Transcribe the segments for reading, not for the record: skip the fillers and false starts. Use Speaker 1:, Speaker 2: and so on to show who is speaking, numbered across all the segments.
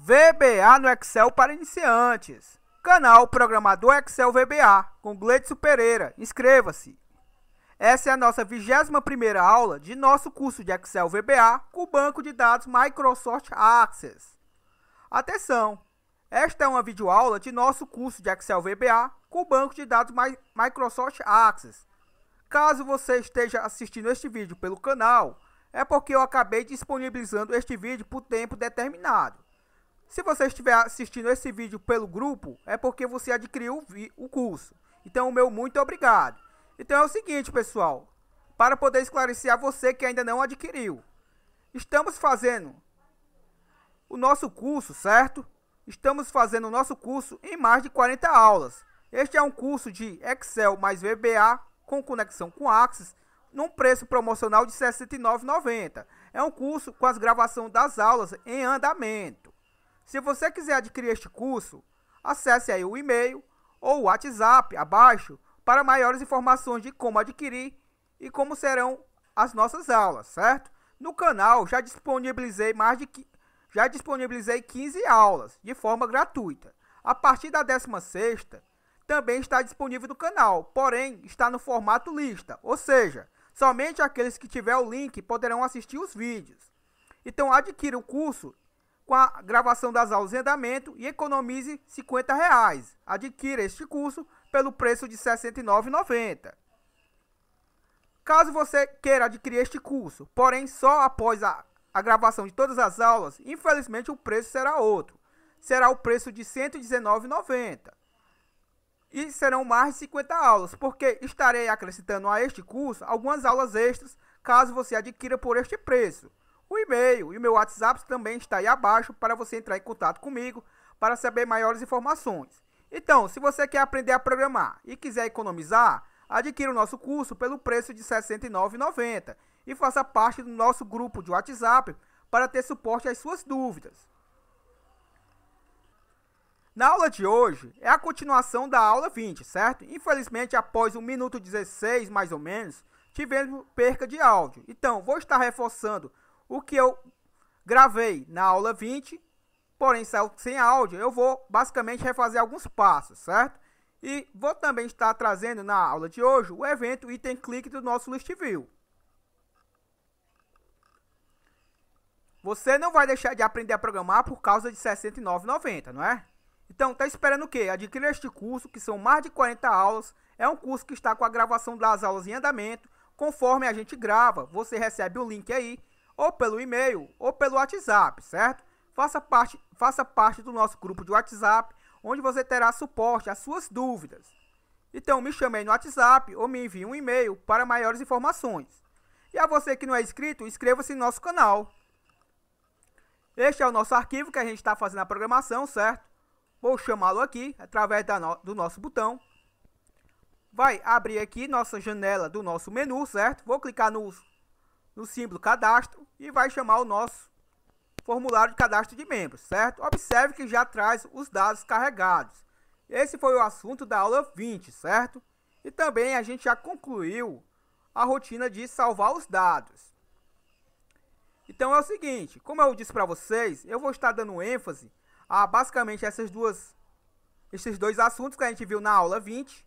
Speaker 1: VBA no Excel para iniciantes. Canal Programador Excel VBA, com Gleidson Pereira. Inscreva-se. Essa é a nossa 21ª aula de nosso curso de Excel VBA com o banco de dados Microsoft Access. Atenção! Esta é uma videoaula de nosso curso de Excel VBA com o banco de dados Microsoft Access. Caso você esteja assistindo este vídeo pelo canal, é porque eu acabei disponibilizando este vídeo por tempo determinado. Se você estiver assistindo esse vídeo pelo grupo, é porque você adquiriu o curso. Então, o meu muito obrigado. Então é o seguinte, pessoal, para poder esclarecer a você que ainda não adquiriu. Estamos fazendo o nosso curso, certo? Estamos fazendo o nosso curso em mais de 40 aulas. Este é um curso de Excel mais VBA com conexão com Access, num preço promocional de R$ 69,90. É um curso com as gravações das aulas em andamento. Se você quiser adquirir este curso, acesse aí o e-mail ou o WhatsApp abaixo para maiores informações de como adquirir e como serão as nossas aulas, certo? No canal já disponibilizei 15 aulas de forma gratuita. A partir da 16ª também está disponível no canal, porém está no formato lista, ou seja, somente aqueles que tiver o link poderão assistir os vídeos. Então adquira o curso com a gravação das aulas em andamento e economize R$ 50. Adquira este curso pelo preço de R$ 69,90. Caso você queira adquirir este curso, porém só após a gravação de todas as aulas, infelizmente o preço será outro. Será o preço de R$ 119,90. E serão mais de 50 aulas, porque estarei acrescentando a este curso algumas aulas extras, caso você adquira por este preço. O e-mail e o meu WhatsApp também está aí abaixo para você entrar em contato comigo para saber maiores informações. Então, se você quer aprender a programar e quiser economizar, adquira o nosso curso pelo preço de R$ 69,90 e faça parte do nosso grupo de WhatsApp para ter suporte às suas dúvidas. Na aula de hoje é a continuação da aula 20, certo? Infelizmente, após o minuto 16, mais ou menos, tivemos perca de áudio. Então, vou estar reforçando o que eu gravei na aula 20, porém saiu sem áudio. Eu vou basicamente refazer alguns passos, certo? E vou também estar trazendo na aula de hoje o evento item clique do nosso List View. Você não vai deixar de aprender a programar por causa de R$ 69,90, não é? Então, tá esperando o quê? Adquirir este curso, que são mais de 40 aulas. É um curso que está com a gravação das aulas em andamento. Conforme a gente grava, você recebe o link aí, ou pelo e-mail, ou pelo WhatsApp, certo? Faça parte do nosso grupo de WhatsApp, onde você terá suporte às suas dúvidas. Então, me chame aí no WhatsApp, ou me envie um e-mail para maiores informações. E a você que não é inscrito, inscreva-se no nosso canal. Este é o nosso arquivo que a gente está fazendo a programação, certo? Vou chamá-lo aqui, através do nosso botão. Vai abrir aqui nossa janela do nosso menu, certo? Vou clicar no símbolo cadastro e vai chamar o nosso formulário de cadastro de membros, certo? Observe que já traz os dados carregados. Esse foi o assunto da aula 20, certo? E também a gente já concluiu a rotina de salvar os dados. Então é o seguinte, como eu disse para vocês, eu vou estar dando ênfase a basicamente esses dois assuntos que a gente viu na aula 20.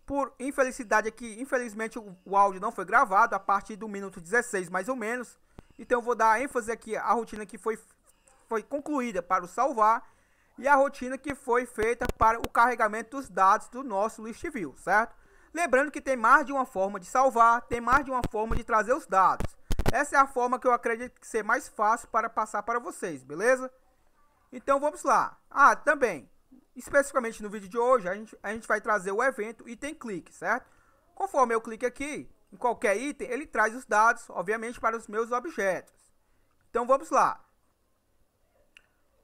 Speaker 1: Por infelicidade aqui, infelizmente o áudio não foi gravado a partir do minuto 16 mais ou menos. Então eu vou dar ênfase aqui à rotina que foi concluída para o salvar e a rotina que foi feita para o carregamento dos dados do nosso List View, certo? Lembrando que tem mais de uma forma de salvar, tem mais de uma forma de trazer os dados. Essa é a forma que eu acredito que ser mais fácil para passar para vocês, beleza? Então vamos lá. Também, especificamente no vídeo de hoje, a gente vai trazer o evento item clique, certo? Conforme eu clique aqui, em qualquer item, ele traz os dados, obviamente, para os meus objetos. Então vamos lá.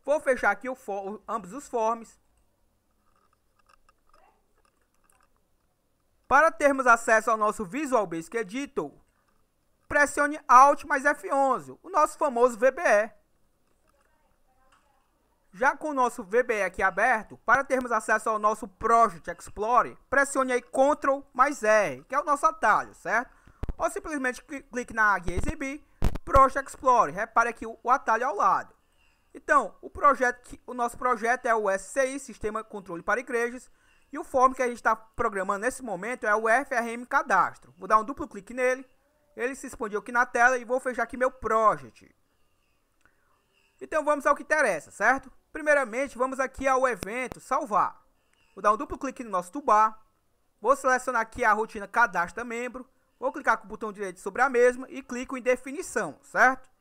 Speaker 1: Vou fechar aqui ambos os forms. Para termos acesso ao nosso Visual Basic Editor, pressione Alt mais F11, o nosso famoso VBE. Já com o nosso VBE aqui aberto, para termos acesso ao nosso Project Explorer, pressione aí Ctrl mais R, que é o nosso atalho, certo? Ou simplesmente clique na guia Exibir, Project Explorer, repare aqui o atalho ao lado. Então, o nosso projeto é o SCI, Sistema Controle para Igrejas, e o form que a gente está programando nesse momento é o FRM Cadastro. Vou dar um duplo clique nele, ele se expande aqui na tela e vou fechar aqui meu project. Então vamos ao que interessa, certo? Primeiramente, vamos aqui ao evento salvar. Vou dar um duplo clique no nosso toolbar, vou selecionar aqui a rotina Cadastra Membro, vou clicar com o botão direito sobre a mesma e clico em definição, certo?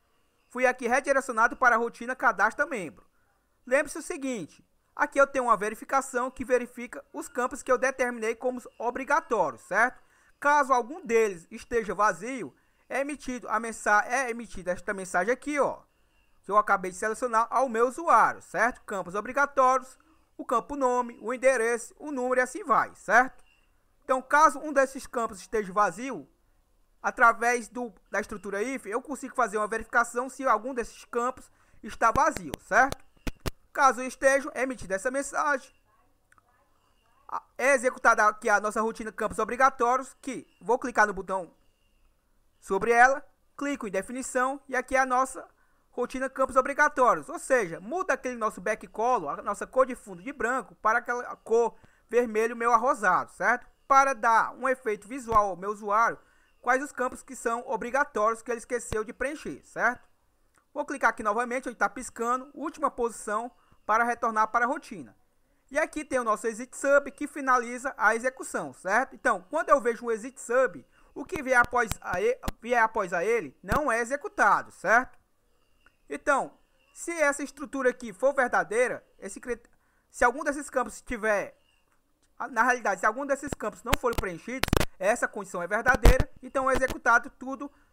Speaker 1: Fui aqui redirecionado para a rotina Cadastra Membro. Lembre-se o seguinte, aqui eu tenho uma verificação que verifica os campos que eu determinei como obrigatórios, certo? Caso algum deles esteja vazio, é emitida esta mensagem aqui, ó, que eu acabei de selecionar ao meu usuário, certo? Campos obrigatórios, o campo nome, o endereço, o número e assim vai, certo? Então, caso um desses campos esteja vazio, através da estrutura if, eu consigo fazer uma verificação se algum desses campos está vazio, certo? Caso esteja, é emitida essa mensagem. É executada aqui a nossa rotina campos obrigatórios, que vou clicar no botão sobre ela, clico em definição e aqui é a nossa rotina campos obrigatórios. Ou seja, muda aquele nosso backcolor, a nossa cor de fundo de branco, para aquela cor vermelho meio arrosado, certo? Para dar um efeito visual ao meu usuário, quais os campos que são obrigatórios que ele esqueceu de preencher, certo? Vou clicar aqui novamente, onde está piscando, última posição, para retornar para a rotina. E aqui tem o nosso exit sub, que finaliza a execução, certo? Então, quando eu vejo um exit sub, o que vier após a ele não é executado, certo? Então, se essa estrutura aqui for verdadeira, se algum desses campos tiver... Na realidade, se algum desses campos não forem preenchidos, essa condição é verdadeira, então é executado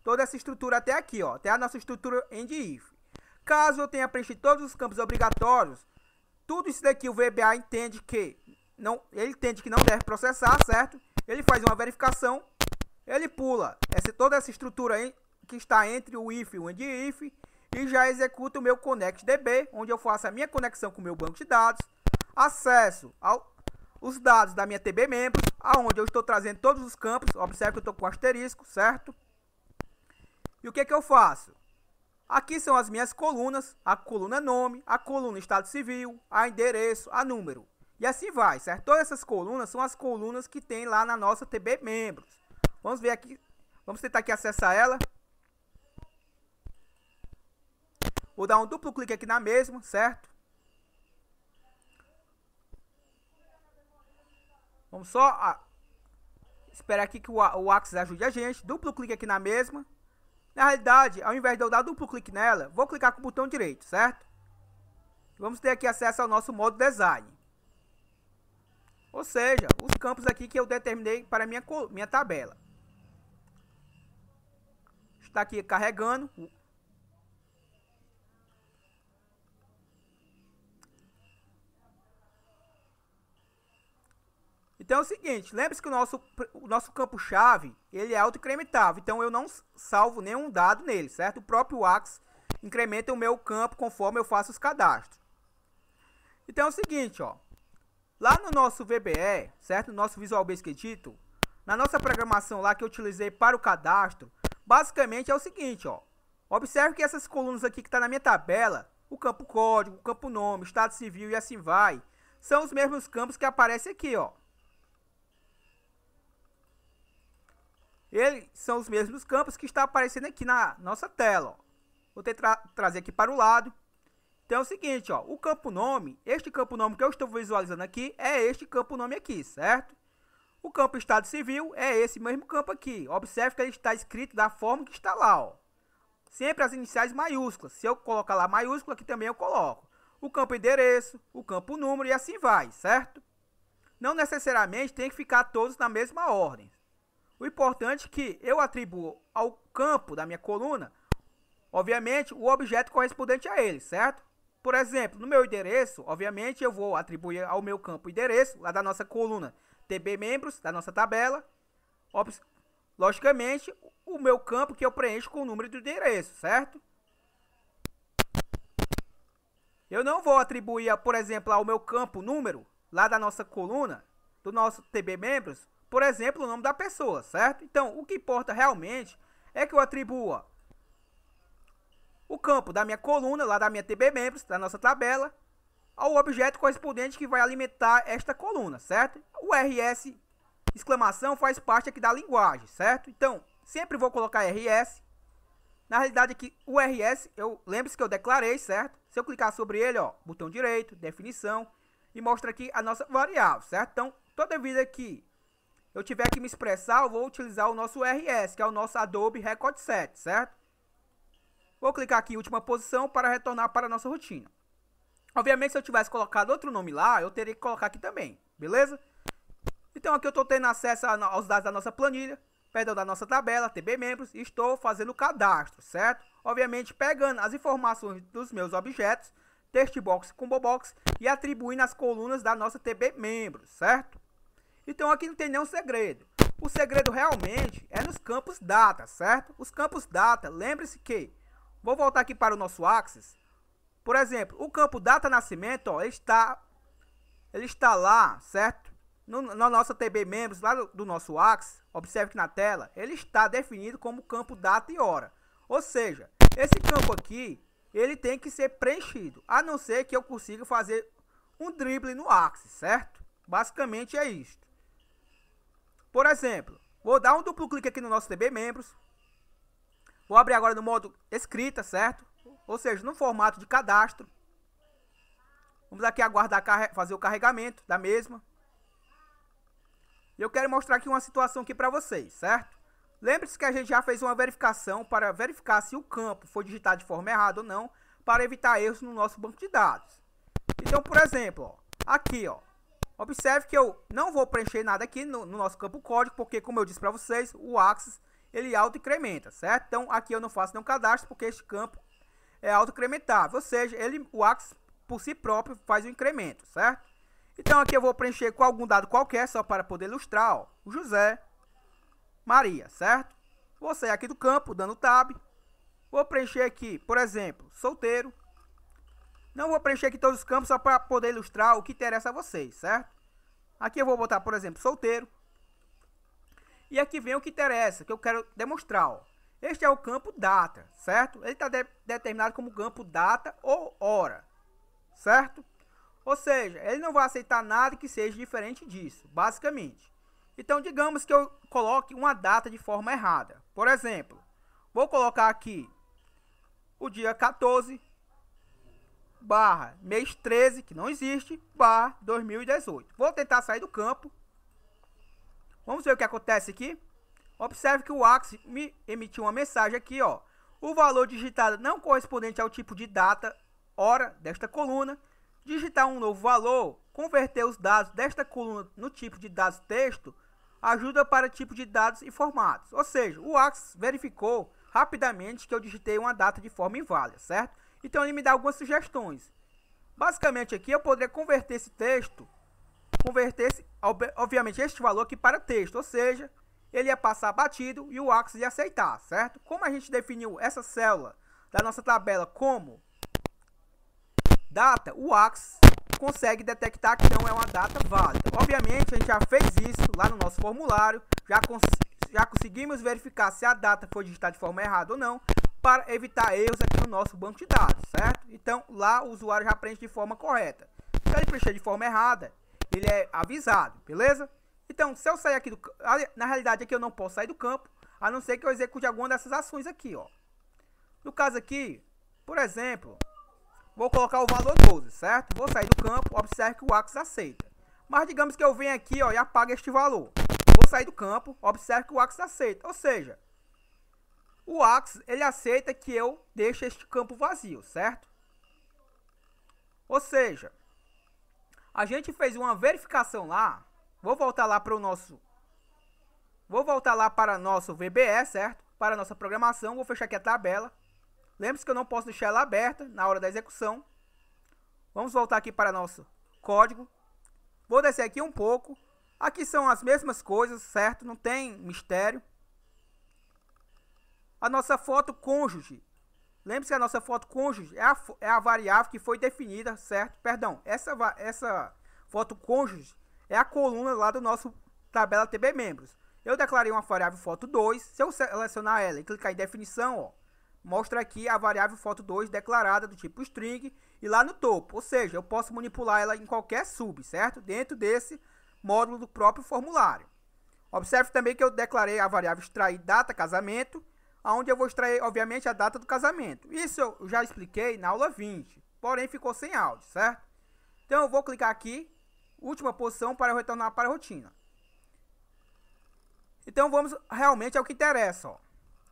Speaker 1: toda essa estrutura até aqui, ó, até a nossa estrutura end if. Caso eu tenha preenchido todos os campos obrigatórios, tudo isso daqui o VBA entende que não deve processar, certo? Ele faz uma verificação, ele pula toda essa estrutura aí, que está entre o if e o end if, e já executa o meu ConnectDB, onde eu faço a minha conexão com o meu banco de dados, acesso os dados da minha TB Membros, aonde eu estou trazendo todos os campos. Observe que eu estou com asterisco, certo? E o que eu faço? Aqui são as minhas colunas, a coluna nome, a coluna estado civil, a endereço, a número. E assim vai, certo? Todas essas colunas são as colunas que tem lá na nossa TB Membros. Vamos ver aqui, vamos tentar aqui acessar ela. Vou dar um duplo clique aqui na mesma, certo? Vamos só esperar aqui que o Axis ajude a gente. Duplo clique aqui na mesma. Na realidade, ao invés de eu dar duplo clique nela, vou clicar com o botão direito, certo? Vamos ter aqui acesso ao nosso modo design. Ou seja, os campos aqui que eu determinei para minha tabela. Está aqui carregando. Então é o seguinte, lembre-se que o nosso campo-chave, ele é autoincrementável, então eu não salvo nenhum dado nele, certo? O próprio Axis incrementa o meu campo conforme eu faço os cadastros. Então é o seguinte, ó, lá no nosso VBE, certo? No nosso Visual Basic Editor, na nossa programação lá que eu utilizei para o cadastro, basicamente é o seguinte, ó, observe que essas colunas aqui que está na minha tabela, o campo código, o campo nome, estado civil e assim vai, são os mesmos campos que aparecem aqui, ó. Eles são os mesmos campos que está aparecendo aqui na nossa tela, ó. Vou trazer aqui para o lado. Então é o seguinte, ó, o campo nome, este campo nome que eu estou visualizando aqui, é este campo nome aqui, certo? O campo estado civil é esse mesmo campo aqui. Observe que ele está escrito da forma que está lá, ó. Sempre as iniciais maiúsculas. Se eu colocar lá maiúscula, aqui também eu coloco. O campo endereço, o campo número e assim vai, certo? Não necessariamente tem que ficar todos na mesma ordem. O importante é que eu atribuo ao campo da minha coluna, obviamente, o objeto correspondente a ele, certo? Por exemplo, no meu endereço, obviamente, eu vou atribuir ao meu campo endereço, lá da nossa coluna TB Membros, da nossa tabela, logicamente, o meu campo que eu preencho com o número do endereço, certo? Eu não vou atribuir, por exemplo, ao meu campo número, lá da nossa coluna, do nosso TB Membros, por exemplo, o nome da pessoa, certo? Então, o que importa realmente é que eu atribua o campo da minha coluna, lá da minha TB Membros, da nossa tabela, ao objeto correspondente que vai alimentar esta coluna, certo? O RS, exclamação, faz parte aqui da linguagem, certo? Então, sempre vou colocar RS. Na realidade aqui, o RS, lembre-se que eu declarei, certo? Se eu clicar sobre ele, ó, botão direito, definição, e mostra aqui a nossa variável, certo? Então, toda vida que eu tiver que me expressar, eu vou utilizar o nosso RS, que é o nosso Adobe Record Set, certo? Vou clicar aqui em última posição para retornar para a nossa rotina. Obviamente, se eu tivesse colocado outro nome lá, eu teria que colocar aqui também, beleza? Então, aqui eu estou tendo acesso aos dados da nossa planilha, perdão, da nossa tabela, TB Membros, e estou fazendo o cadastro, certo? Obviamente, pegando as informações dos meus objetos, textbox, combobox, e atribuindo as colunas da nossa TB Membros, certo? Então, aqui não tem nenhum segredo. O segredo realmente é nos campos data, certo? Os campos data, lembre-se que, vou voltar aqui para o nosso Axis. Por exemplo, o campo data nascimento, ó, ele está lá, certo? Na nossa TB Membros, lá do nosso Axis, observe que na tela, ele está definido como campo data e hora. Ou seja, esse campo aqui, ele tem que ser preenchido, a não ser que eu consiga fazer um drible no Axis, certo? Basicamente é isso. Por exemplo, vou dar um duplo clique aqui no nosso TB Membros. Vou abrir agora no modo escrita, certo? Ou seja, no formato de cadastro. Vamos aqui aguardar fazer o carregamento da mesma. E eu quero mostrar aqui uma situação aqui para vocês, certo? Lembre-se que a gente já fez uma verificação para verificar se o campo foi digitado de forma errada ou não, para evitar erros no nosso banco de dados. Então, por exemplo, ó, aqui, ó, observe que eu não vou preencher nada aqui no nosso campo código, porque, como eu disse para vocês, o Axis ele auto-incrementa, certo? Então, aqui eu não faço nenhum cadastro, porque este campo é auto-incrementável, ou seja, o Axis por si próprio faz o incremento, certo? Então, aqui eu vou preencher com algum dado qualquer, só para poder ilustrar, ó, o José Maria, certo? Vou sair aqui do campo, dando Tab. Vou preencher aqui, por exemplo, solteiro. Não vou preencher aqui todos os campos, só para poder ilustrar o que interessa a vocês, certo? Aqui eu vou botar, por exemplo, solteiro. E aqui vem o que interessa, que eu quero demonstrar, ó. Este é o campo data, certo? Ele está determinado como campo data ou hora, certo? Ou seja, ele não vai aceitar nada que seja diferente disso, basicamente. Então, digamos que eu coloque uma data de forma errada. Por exemplo, vou colocar aqui o dia 14, mês 13, que não existe, 2018. Vou tentar sair do campo. Vamos ver o que acontece aqui. Observe que o Axis me emitiu uma mensagem aqui, ó. O valor digitado não correspondente ao tipo de data, hora desta coluna. Digitar um novo valor, converter os dados desta coluna no tipo de dados texto, ajuda para tipo de dados e formatos. Ou seja, o Axis verificou rapidamente que eu digitei uma data de forma inválida, certo? Então ele me dá algumas sugestões. Basicamente aqui eu poderia converter esse texto, obviamente este valor aqui para texto, ou seja, ele ia passar batido e o Axis ia aceitar, certo? Como a gente definiu essa célula da nossa tabela como data, o Axis consegue detectar que não é uma data válida. Obviamente, a gente já fez isso lá no nosso formulário, já conseguimos verificar se a data foi digitada de forma errada ou não, para evitar erros aqui no nosso banco de dados, certo? Então, lá o usuário já preenche de forma correta. Se ele preencher de forma errada, ele é avisado, beleza? Então, se eu sair aqui na realidade aqui eu não posso sair do campo, a não ser que eu execute alguma dessas ações aqui, ó. No caso aqui, por exemplo, vou colocar o valor 12, certo? Vou sair do campo, observe que o Axis aceita. Mas digamos que eu venha aqui, ó, e apague este valor. Vou sair do campo, observe que o Axis aceita. Ou seja, o Axis, ele aceita que eu deixe este campo vazio, certo? Ou seja, a gente fez uma verificação lá. Vou voltar lá para o nosso VBE, certo? Para a nossa programação, vou fechar aqui a tabela. Lembre-se que eu não posso deixar ela aberta na hora da execução. Vamos voltar aqui para nosso código. Vou descer aqui um pouco. Aqui são as mesmas coisas, certo? Não tem mistério. A nossa foto cônjuge. Lembre-se que a nossa foto cônjuge é a variável que foi definida, certo? Perdão, essa foto cônjuge é a coluna lá do nosso tabela TB Membros. Eu declarei uma variável foto 2. Se eu selecionar ela e clicar em definição, ó, mostra aqui a variável foto2 declarada do tipo string e lá no topo, ou seja, eu posso manipular ela em qualquer sub, certo? Dentro desse módulo do próprio formulário. Observe também que eu declarei a variável extrair data casamento, onde eu vou extrair, obviamente, a data do casamento. Isso eu já expliquei na aula 20, porém ficou sem áudio, certo? Então eu vou clicar aqui, última posição, para retornar para a rotina. Então vamos realmente ao que interessa, ó.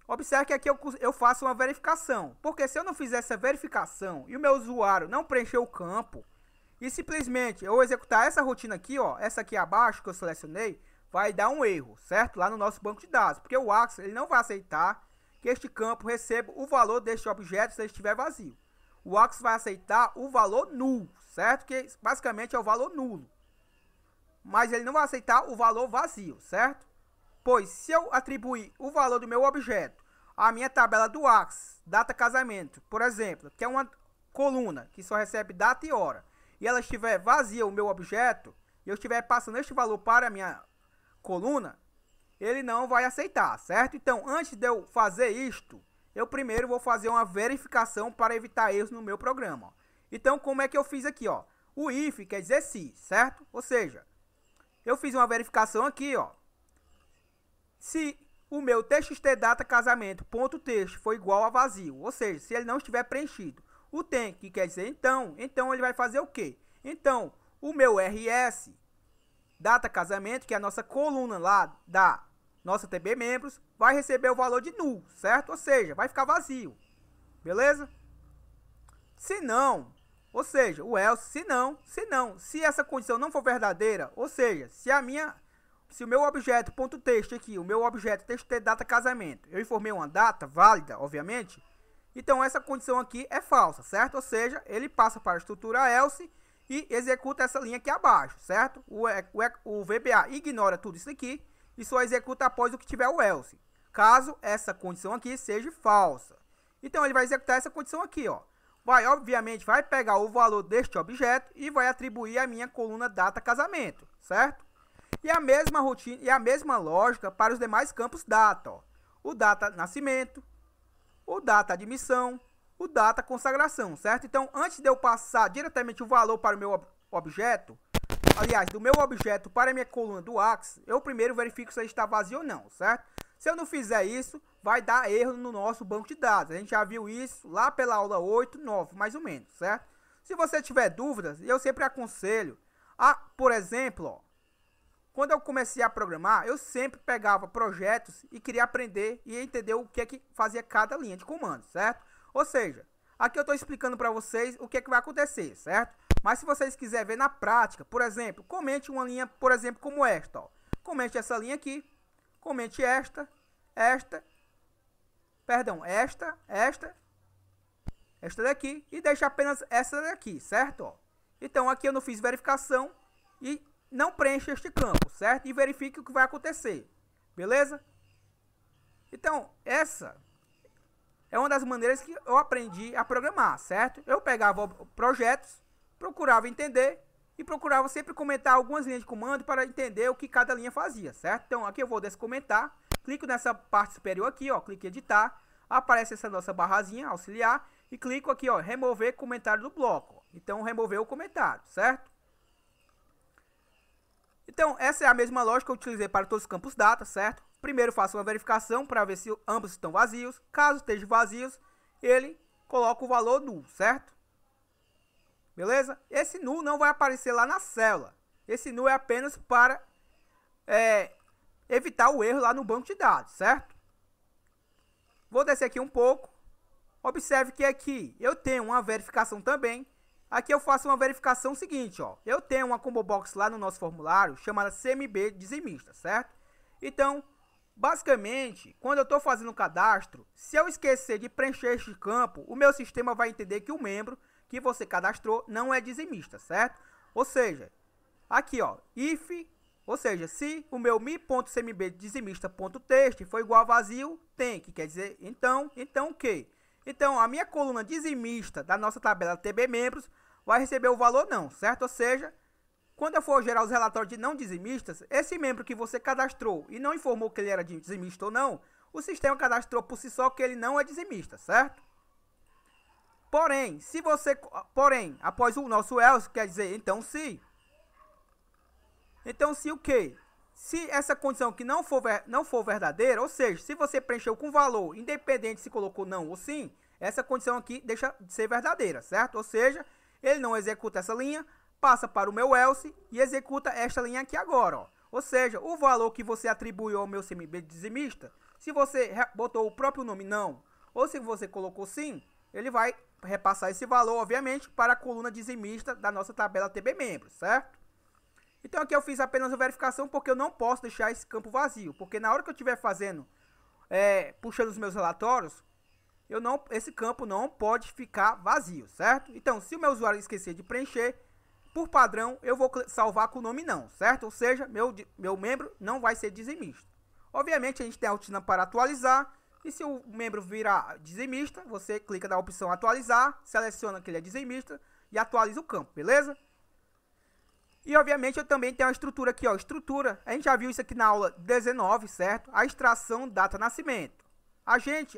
Speaker 1: Observe que aqui eu faço uma verificação, porque se eu não fizer essa verificação e o meu usuário não preencher o campo, e simplesmente eu executar essa rotina aqui, ó, essa aqui abaixo que eu selecionei, vai dar um erro, certo? Lá no nosso banco de dados, porque o Axis ele não vai aceitar que este campo receba o valor deste objeto se ele estiver vazio. O Axis vai aceitar o valor nulo, certo? Que basicamente é o valor nulo. Mas ele não vai aceitar o valor vazio, certo? Pois se eu atribuir o valor do meu objeto à minha tabela do Axis, data casamento, por exemplo, que é uma coluna que só recebe data e hora, e ela estiver vazia o meu objeto, e eu estiver passando este valor para a minha coluna, ele não vai aceitar, certo? Então, antes de eu fazer isto, eu primeiro vou fazer uma verificação para evitar erros no meu programa, ó. Então, como é que eu fiz aqui, ó? O if quer dizer se, certo? Ou seja, eu fiz uma verificação aqui, ó. Se o meu txtdata casamento.text for igual a vazio, ou seja, se ele não estiver preenchido. O tem, que quer dizer então ele vai fazer o quê? Então, o meu rs data casamento, que é a nossa coluna lá da nossa TB membros, vai receber o valor de null, certo? Ou seja, vai ficar vazio. Beleza? Se não, ou seja, o else, se essa condição não for verdadeira, ou seja, se o meu objeto .text aqui, o meu objeto txtdata casamento, eu informei uma data válida, obviamente, então essa condição aqui é falsa, certo? Ou seja, ele passa para a estrutura else e executa essa linha aqui abaixo, certo? O VBA ignora tudo isso aqui e só executa após o que tiver o else, caso essa condição aqui seja falsa. Então ele vai executar essa condição aqui, ó. Obviamente, vai pegar o valor deste objeto e vai atribuir a minha coluna data casamento, certo? E a mesma rotina e a mesma lógica para os demais campos data, ó. O data nascimento, o data admissão, o data consagração, certo? Então, antes de eu passar diretamente o valor para o meu objeto, aliás, do meu objeto para a minha coluna do Axis, eu primeiro verifico se ele está vazio ou não, certo? Se eu não fizer isso, vai dar erro no nosso banco de dados. A gente já viu isso lá pela aula 8, 9, mais ou menos, certo? Se você tiver dúvidas, eu sempre aconselho a, por exemplo, ó, quando eu comecei a programar, eu sempre pegava projetos e queria aprender e entender o que é que fazia cada linha de comando, certo? Ou seja, aqui eu estou explicando para vocês o que é que vai acontecer, certo? Mas se vocês quiserem ver na prática, por exemplo, comente uma linha, por exemplo, como esta, ó. Comente essa linha aqui, comente esta daqui e deixe apenas essa daqui, certo? Ó. Então aqui eu não fiz verificação e não preencha este campo, certo? E verifique o que vai acontecer, beleza? Então, essa é uma das maneiras que eu aprendi a programar, certo? Eu pegava projetos, procurava entender e procurava sempre comentar algumas linhas de comando para entender o que cada linha fazia, certo? Então, aqui eu vou descomentar, clico nessa parte superior aqui, ó, clique em editar, aparece essa nossa barrazinha, auxiliar, e clico aqui, ó, remover comentário do bloco. Então, remover o comentário, certo? Então, essa é a mesma lógica que eu utilizei para todos os campos data, certo? Primeiro faço uma verificação para ver se ambos estão vazios. Caso estejam vazios, ele coloca o valor null, certo? Beleza? Esse null não vai aparecer lá na célula. Esse null é apenas para evitar o erro lá no banco de dados, certo? Vou descer aqui um pouco. Observe que aqui eu tenho uma verificação também. Aqui eu faço uma verificação seguinte, ó. Eu tenho uma combo box lá no nosso formulário chamada CMB dizimista, certo? Então, basicamente, quando eu estou fazendo o cadastro, se eu esquecer de preencher este campo, o meu sistema vai entender que o membro que você cadastrou não é dizimista, certo? Ou seja, aqui, ó, if, ou seja, se o meu mi.cmb dizimista.text for igual a vazio, tem, que quer dizer então o quê? Então, a minha coluna dizimista da nossa tabela TB membros vai receber o valor não, certo? Ou seja, quando eu for gerar os relatórios de não dizimistas, esse membro que você cadastrou e não informou que ele era dizimista ou não, o sistema cadastrou por si só que ele não é dizimista, certo? Porém, após o nosso else, quer dizer, então se o quê? Se essa condição aqui não for verdadeira, ou seja, se você preencheu com valor, independente se colocou não ou sim, essa condição aqui deixa de ser verdadeira, certo? Ou seja, ele não executa essa linha, passa para o meu else e executa esta linha aqui agora, ó. Ou seja, o valor que você atribuiu ao meu CMB dizimista, se você botou o próprio nome não, ou se você colocou sim, ele vai repassar esse valor, obviamente, para a coluna dizimista da nossa tabela TB membros, certo? Então aqui eu fiz apenas a verificação porque eu não posso deixar esse campo vazio, porque na hora que eu estiver fazendo, puxando os meus relatórios, esse campo não pode ficar vazio, certo? Então, se o meu usuário esquecer de preencher, por padrão, eu vou salvar com o nome não, certo? Ou seja, meu membro não vai ser dizimista. Obviamente, a gente tem a rotina para atualizar, e se o membro virar dizimista, você clica na opção atualizar, seleciona que ele é dizimista e atualiza o campo, beleza? E obviamente eu também tenho a estrutura aqui, ó, estrutura, a gente já viu isso aqui na aula 19, certo? A extração data nascimento. A gente,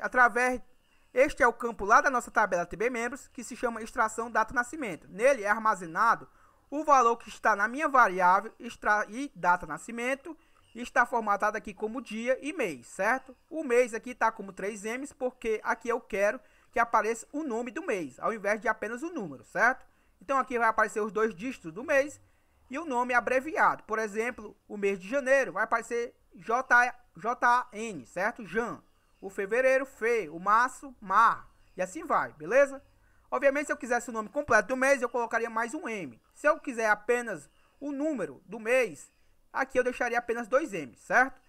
Speaker 1: este é o campo lá da nossa tabela TB membros, que se chama extração data nascimento. Nele é armazenado o valor que está na minha variável extrair data nascimento e está formatado aqui como dia e mês, certo? O mês aqui está como 3Ms, porque aqui eu quero que apareça o nome do mês, ao invés de apenas o número, certo? Então aqui vai aparecer os 2 dígitos do mês e o nome abreviado. Por exemplo, o mês de janeiro vai aparecer JN, certo? Jan. O fevereiro, Fe. O março, Mar. E assim vai, beleza? Obviamente, se eu quisesse o nome completo do mês, eu colocaria mais um M. Se eu quiser apenas o número do mês, aqui eu deixaria apenas 2 M, certo?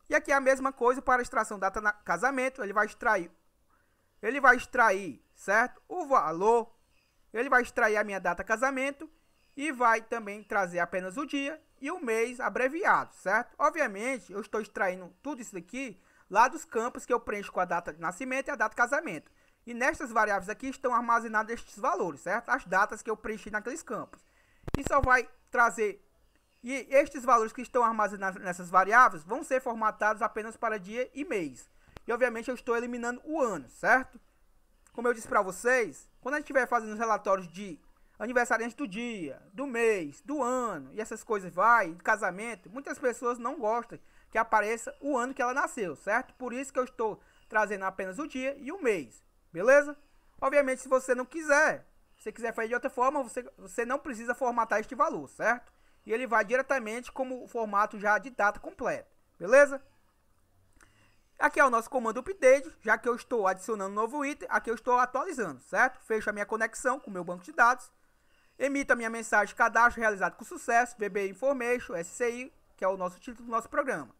Speaker 1: E aqui é a mesma coisa para a extração data casamento. Ele vai extrair, certo? O valor. Ele vai extrair a minha data casamento e vai também trazer apenas o dia e o mês abreviado, certo? Obviamente, eu estou extraindo tudo isso daqui lá dos campos que eu preencho com a data de nascimento e a data de casamento. E nestas variáveis aqui estão armazenados estes valores, certo? As datas que eu preenchi naqueles campos. E só vai trazer... E estes valores que estão armazenados nessas variáveis vão ser formatados apenas para dia e mês. E obviamente eu estou eliminando o ano, certo? Como eu disse para vocês, quando a gente estiver fazendo os relatórios de aniversariante do dia, do mês, do ano e essas coisas de casamento, muitas pessoas não gostam que apareça o ano que ela nasceu, certo? Por isso que eu estou trazendo apenas o dia e o mês, beleza? Obviamente, se você não quiser, se quiser fazer de outra forma, você não precisa formatar este valor, certo? E ele vai diretamente como formato já de data completa, beleza? Aqui é o nosso comando update, já que eu estou adicionando um novo item, aqui eu estou atualizando, certo? Fecho a minha conexão com o meu banco de dados, emito a minha mensagem de cadastro realizado com sucesso, VB Information, SCI, que é o nosso título do nosso programa.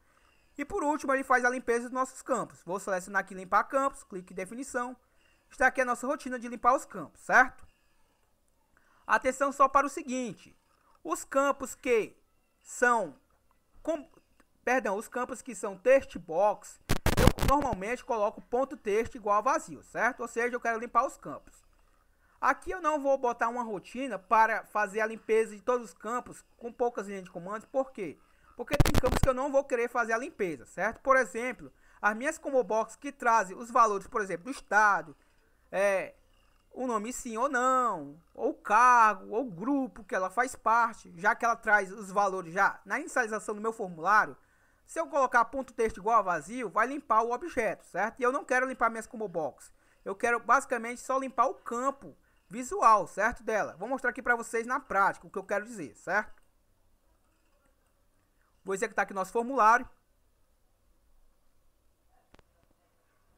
Speaker 1: E por último, ele faz a limpeza dos nossos campos. Vou selecionar aqui limpar campos, clique em definição. Está aqui a nossa rotina de limpar os campos, certo? Atenção só para o seguinte, os campos que são text box, eu normalmente coloco ponto .text igual a vazio, certo? Ou seja, eu quero limpar os campos. Aqui eu não vou botar uma rotina para fazer a limpeza de todos os campos com poucas linhas de comandos. Por quê? Porque tem campos que eu não vou querer fazer a limpeza, certo? Por exemplo, as minhas combo box que trazem os valores, por exemplo, do estado, o nome sim ou não, ou cargo, ou grupo que ela faz parte, já que ela traz os valores já na inicialização do meu formulário, se eu colocar ponto .text igual a vazio, vai limpar o objeto, certo? E eu não quero limpar minhas combo box. Eu quero basicamente só limpar o campo visual, certo, dela. Vou mostrar aqui para vocês na prática o que eu quero dizer, certo? Vou executar aqui nosso formulário.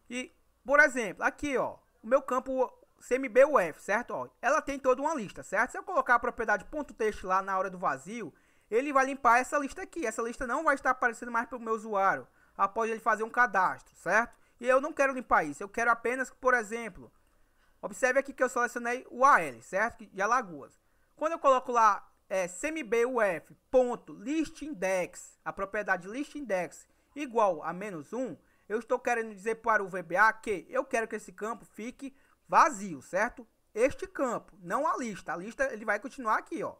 Speaker 1: E, por exemplo, aqui, ó, o meu campo CMBUF, certo? Ó, ela tem toda uma lista, certo? Se eu colocar a propriedade .text lá na hora do vazio, ele vai limpar essa lista aqui. Essa lista não vai estar aparecendo mais para o meu usuário após ele fazer um cadastro, certo? E eu não quero limpar isso. Eu quero apenas, por exemplo, observe aqui que eu selecionei o AL, certo? De Alagoas. Quando eu coloco lá cmbuf.listindex, a propriedade listindex igual a -1, eu estou querendo dizer para o VBA que eu quero que esse campo fique vazio, certo? Este campo, não a lista. A lista ele vai continuar aqui, ó.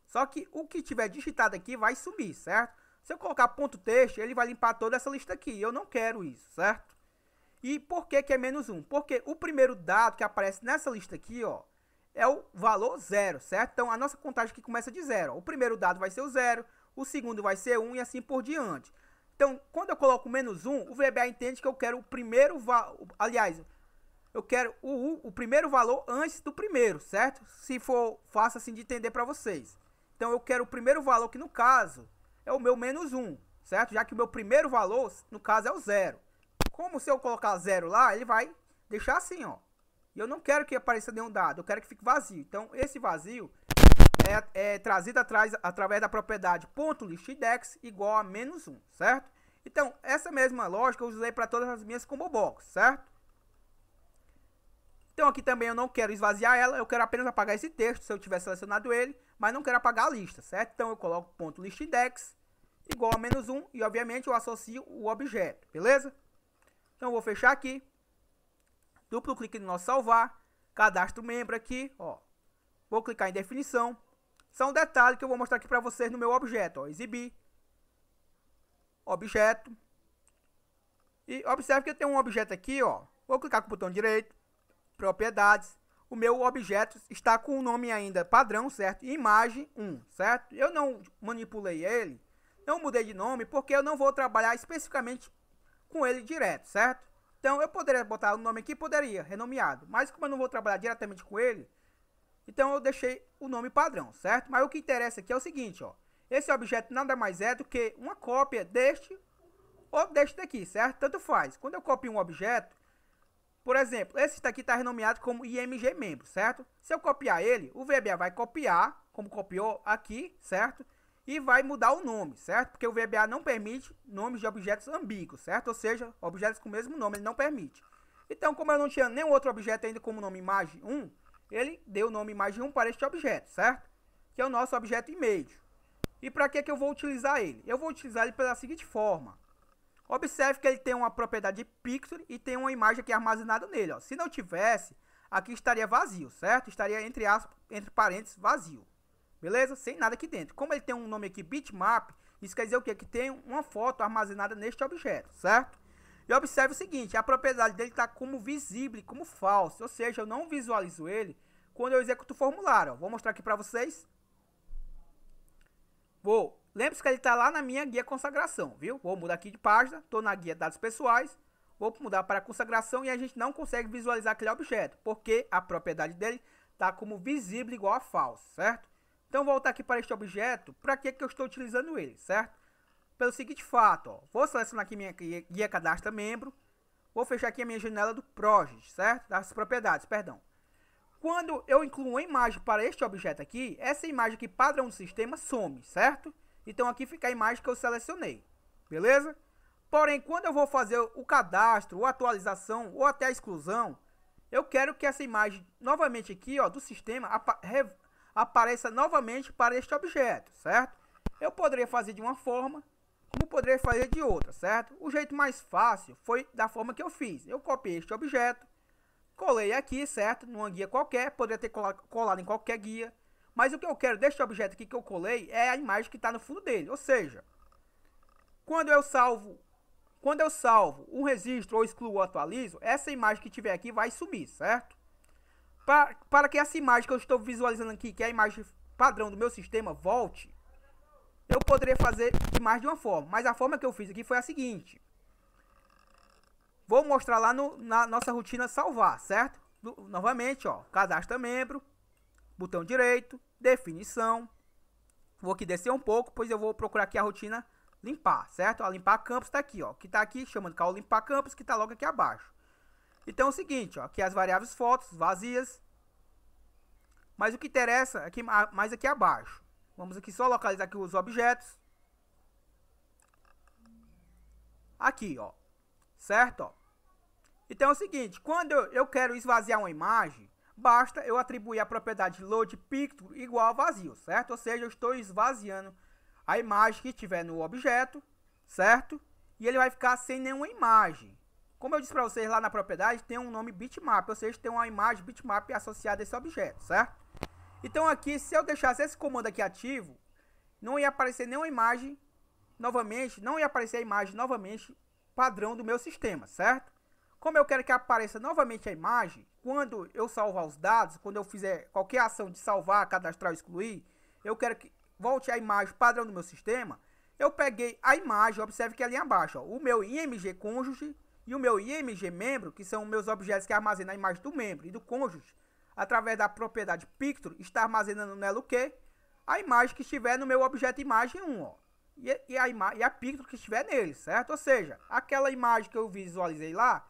Speaker 1: Só que o que tiver digitado aqui vai subir, certo? Se eu colocar ponto texto, ele vai limpar toda essa lista aqui. Eu não quero isso, certo? E por que é menos 1? Porque o primeiro dado que aparece nessa lista aqui, ó, é o valor 0, certo? Então, a nossa contagem aqui começa de 0. Ó. O primeiro dado vai ser o 0, o segundo vai ser 1 e assim por diante. Então, quando eu coloco menos 1, o VBA entende que eu quero o primeiro valor, aliás, eu quero o primeiro valor antes do primeiro, certo? Se for fácil assim de entender para vocês. Então, eu quero o primeiro valor, que no caso é o meu menos 1, certo? Já que o meu primeiro valor, no caso, é o 0. Como se eu colocar 0 lá, ele vai deixar assim, ó. E eu não quero que apareça nenhum dado, eu quero que fique vazio. Então, esse vazio é trazido através da propriedade .listIndex igual a menos 1, certo? Então, essa mesma lógica eu usei para todas as minhas combo box, certo? Então, aqui também eu não quero esvaziar ela, eu quero apenas apagar esse texto, se eu tiver selecionado ele, mas não quero apagar a lista, certo? Então, eu coloco .listIndex igual a menos 1 e, obviamente, eu associo o objeto, beleza? Então, eu vou fechar aqui. Duplo clique no nosso salvar. Cadastro membro aqui, ó. Vou clicar em definição. Só um detalhe que eu vou mostrar aqui para vocês no meu objeto, ó. Exibir. Objeto. E observe que eu tenho um objeto aqui, ó. Vou clicar com o botão direito. Propriedades. O meu objeto está com o nome ainda padrão, certo? Imagem 1, certo? Eu não manipulei ele. Não mudei de nome porque eu não vou trabalhar especificamente com ele direto, certo? Então, eu poderia botar o nome aqui, poderia, renomeado. Mas como eu não vou trabalhar diretamente com ele, então eu deixei o nome padrão, certo? Mas o que interessa aqui é o seguinte, ó. Esse objeto nada mais é do que uma cópia deste ou deste daqui, certo? Tanto faz. Quando eu copio um objeto, por exemplo, esse daqui está renomeado como IMG membro, certo? Se eu copiar ele, o VBA vai copiar, como copiou aqui, certo? E vai mudar o nome, certo? Porque o VBA não permite nomes de objetos ambíguos, certo? Ou seja, objetos com o mesmo nome ele não permite. Então, como eu não tinha nenhum outro objeto ainda como nome imagem 1, ele deu o nome imagem 1 para este objeto, certo? Que é o nosso objeto image. E para que eu vou utilizar ele? Eu vou utilizar ele pela seguinte forma. Observe que ele tem uma propriedade de picture e tem uma imagem aqui armazenada nele, ó. Se não tivesse, aqui estaria vazio, certo? Estaria entre parênteses vazio. Beleza? Sem nada aqui dentro. Como ele tem um nome aqui, bitmap, isso quer dizer o quê? Que tem uma foto armazenada neste objeto, certo? E observe o seguinte, a propriedade dele está como visível, como falso. Ou seja, eu não visualizo ele quando eu executo o formulário. Ó. Vou mostrar aqui para vocês. Lembre-se que ele está lá na minha guia consagração, viu? Vou mudar aqui de página, estou na guia dados pessoais. Vou mudar para consagração e a gente não consegue visualizar aquele objeto, porque a propriedade dele está como visível igual a falso, certo? Então, vou voltar aqui para este objeto. Para que eu estou utilizando ele, certo? Pelo seguinte fato, ó. Vou selecionar aqui minha guia cadastro membro. Vou fechar aqui a minha janela do project, certo? Das propriedades, perdão. Quando eu incluo uma imagem para este objeto aqui, essa imagem aqui padrão do sistema some, certo? Então, aqui fica a imagem que eu selecionei, beleza? Porém, quando eu vou fazer o cadastro, ou atualização, ou até a exclusão, eu quero que essa imagem, novamente aqui, ó, do sistema, apareça novamente para este objeto, certo? Eu poderia fazer de uma forma, como poderia fazer de outra, certo? O jeito mais fácil foi da forma que eu fiz. Eu copiei este objeto, colei aqui, certo? Numa guia qualquer, poderia ter colado em qualquer guia. Mas o que eu quero deste objeto aqui que eu colei é a imagem que está no fundo dele. Ou seja, quando eu salvo um registro ou excluo ou atualizo, essa imagem que tiver aqui vai sumir, certo? Para que essa imagem que eu estou visualizando aqui, que é a imagem padrão do meu sistema, volte, eu poderia fazer de mais de uma forma. Mas a forma que eu fiz aqui foi a seguinte. Vou mostrar lá na nossa rotina salvar, certo? Novamente, ó, cadastra membro, botão direito, definição. Vou aqui descer um pouco, pois eu vou procurar aqui a rotina limpar, certo? A limpar campos está aqui, ó, que está aqui chamando call limpar campos, que está logo aqui abaixo. Então é o seguinte, ó, aqui as variáveis fotos vazias. Mas o que interessa aqui mais aqui abaixo. Vamos aqui só localizar aqui os objetos. Aqui, ó. Certo, ó. Então é o seguinte, quando eu quero esvaziar uma imagem, basta eu atribuir a propriedade load picture igual a vazio, certo? Ou seja, eu estou esvaziando a imagem que tiver no objeto, certo? E ele vai ficar sem nenhuma imagem. Como eu disse para vocês lá na propriedade, tem um nome bitmap, ou seja, tem uma imagem bitmap associada a esse objeto, certo? Então aqui, se eu deixasse esse comando aqui ativo, não ia aparecer nenhuma imagem novamente, não ia aparecer a imagem novamente padrão do meu sistema, certo? Como eu quero que apareça novamente a imagem, quando eu salvar os dados, quando eu fizer qualquer ação de salvar, cadastrar ou excluir, eu quero que volte a imagem padrão do meu sistema. Eu peguei a imagem, observe que ali abaixo, ó, o meu IMG cônjuge e o meu IMG membro, que são meus objetos que armazenam a imagem do membro e do cônjuge, através da propriedade picture, está armazenando nela o quê? A imagem que estiver no meu objeto imagem 1, ó. E a picture que estiver nele, certo? Ou seja, aquela imagem que eu visualizei lá,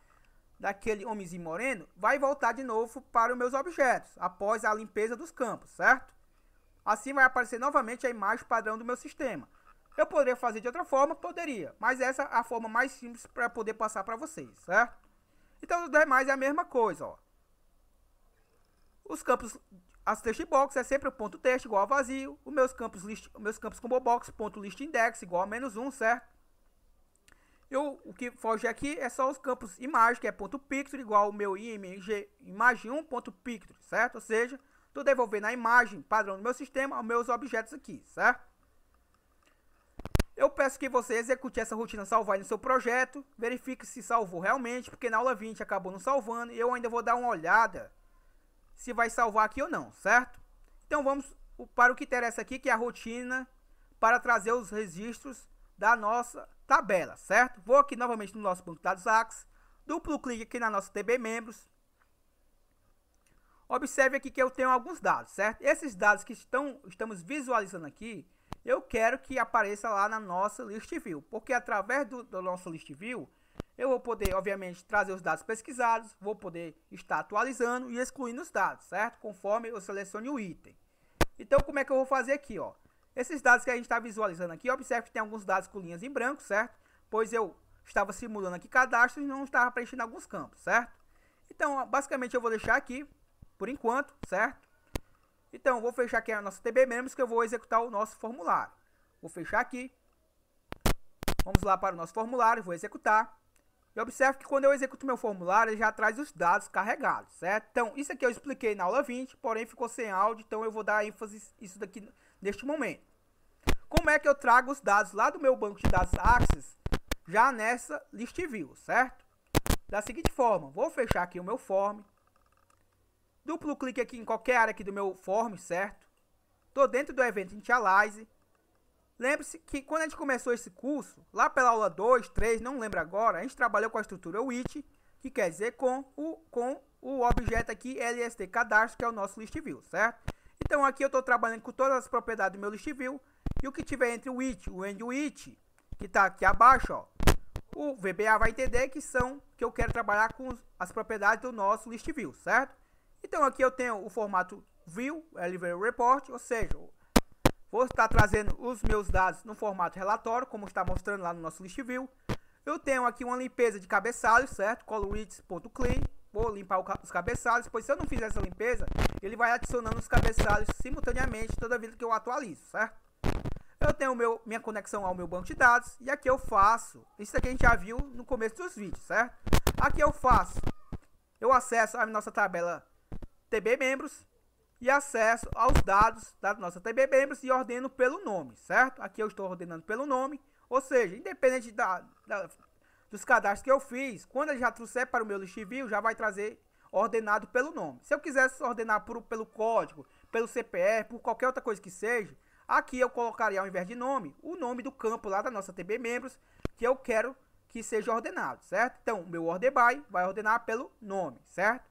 Speaker 1: daquele homenzinho moreno, vai voltar de novo para os meus objetos, após a limpeza dos campos, certo? Assim vai aparecer novamente a imagem padrão do meu sistema. Eu poderia fazer de outra forma? Poderia, mas essa é a forma mais simples para poder passar para vocês, certo? Então, os demais é a mesma coisa, ó. Os campos, as text box é sempre o ponto texto igual a vazio, os meus campos combo box, ponto list index igual a -1, certo? O que foge aqui é só os campos imagem, que é ponto .picture, igual ao meu img imagem1.picture, certo? Ou seja, estou devolvendo a imagem padrão do meu sistema aos meus objetos aqui, certo? Eu peço que você execute essa rotina salvar no seu projeto, verifique se salvou realmente, porque na aula 20 acabou não salvando, e eu ainda vou dar uma olhada se vai salvar aqui ou não, certo? Então vamos para o que interessa aqui, que é a rotina para trazer os registros da nossa tabela, certo? Vou aqui novamente no nosso banco de dados Axis, duplo clique aqui na nossa TB membros. Observe aqui que eu tenho alguns dados, certo? Esses dados que estamos visualizando aqui, eu quero que apareça lá na nossa list view, porque através do nosso list view, eu vou poder, obviamente, trazer os dados pesquisados, vou poder estar atualizando e excluindo os dados, certo? Conforme eu selecione o item. Então, como é que eu vou fazer aqui, ó? Esses dados que a gente está visualizando aqui, observe que tem alguns dados com linhas em branco, certo? Pois eu estava simulando aqui cadastro e não estava preenchendo alguns campos, certo? Então, basicamente, eu vou deixar aqui, por enquanto, certo? Então, vou fechar aqui a nossa TB membros, que eu vou executar o nosso formulário. Vou fechar aqui. Vamos lá para o nosso formulário, vou executar. E observe que quando eu executo meu formulário, ele já traz os dados carregados, certo? Então, isso aqui eu expliquei na aula 20, porém ficou sem áudio, então eu vou dar ênfase isso daqui neste momento. Como é que eu trago os dados lá do meu banco de dados Axis, já nessa list view, certo? Da seguinte forma, vou fechar aqui o meu form, duplo clique aqui em qualquer área aqui do meu form, certo? Estou dentro do evento Initialize. Lembre-se que quando a gente começou esse curso, lá pela aula 2, 3, não lembro agora, a gente trabalhou com a estrutura with, que quer dizer com o objeto aqui lst cadastro, que é o nosso list view, certo? Então aqui eu estou trabalhando com todas as propriedades do meu list view, e o que tiver entre o with, o and with, que está aqui abaixo, ó, o VBA vai entender que eu quero trabalhar com as propriedades do nosso list view, certo? Então aqui eu tenho o formato view, LV report, ou seja, vou estar trazendo os meus dados no formato relatório, como está mostrando lá no nosso list view. Eu tenho aqui uma limpeza de cabeçalhos, certo? colorits.clean. Vou limpar os cabeçalhos, pois se eu não fizer essa limpeza, ele vai adicionando os cabeçalhos simultaneamente toda vez que eu atualizo, certo? Eu tenho minha conexão ao meu banco de dados, e aqui eu faço, isso aqui a gente já viu no começo dos vídeos, certo? Aqui eu acesso a nossa tabela TB membros, e acesso aos dados da nossa TB membros e ordeno pelo nome, certo? Aqui eu estou ordenando pelo nome, ou seja, independente dos cadastros que eu fiz, quando ele já trouxer para o meu list view, já vai trazer ordenado pelo nome. Se eu quisesse ordenar pelo código, pelo CPF, por qualquer outra coisa que seja, aqui eu colocaria ao invés de nome, o nome do campo lá da nossa TB membros, que eu quero que seja ordenado, certo? Então, o meu order by vai ordenar pelo nome, certo?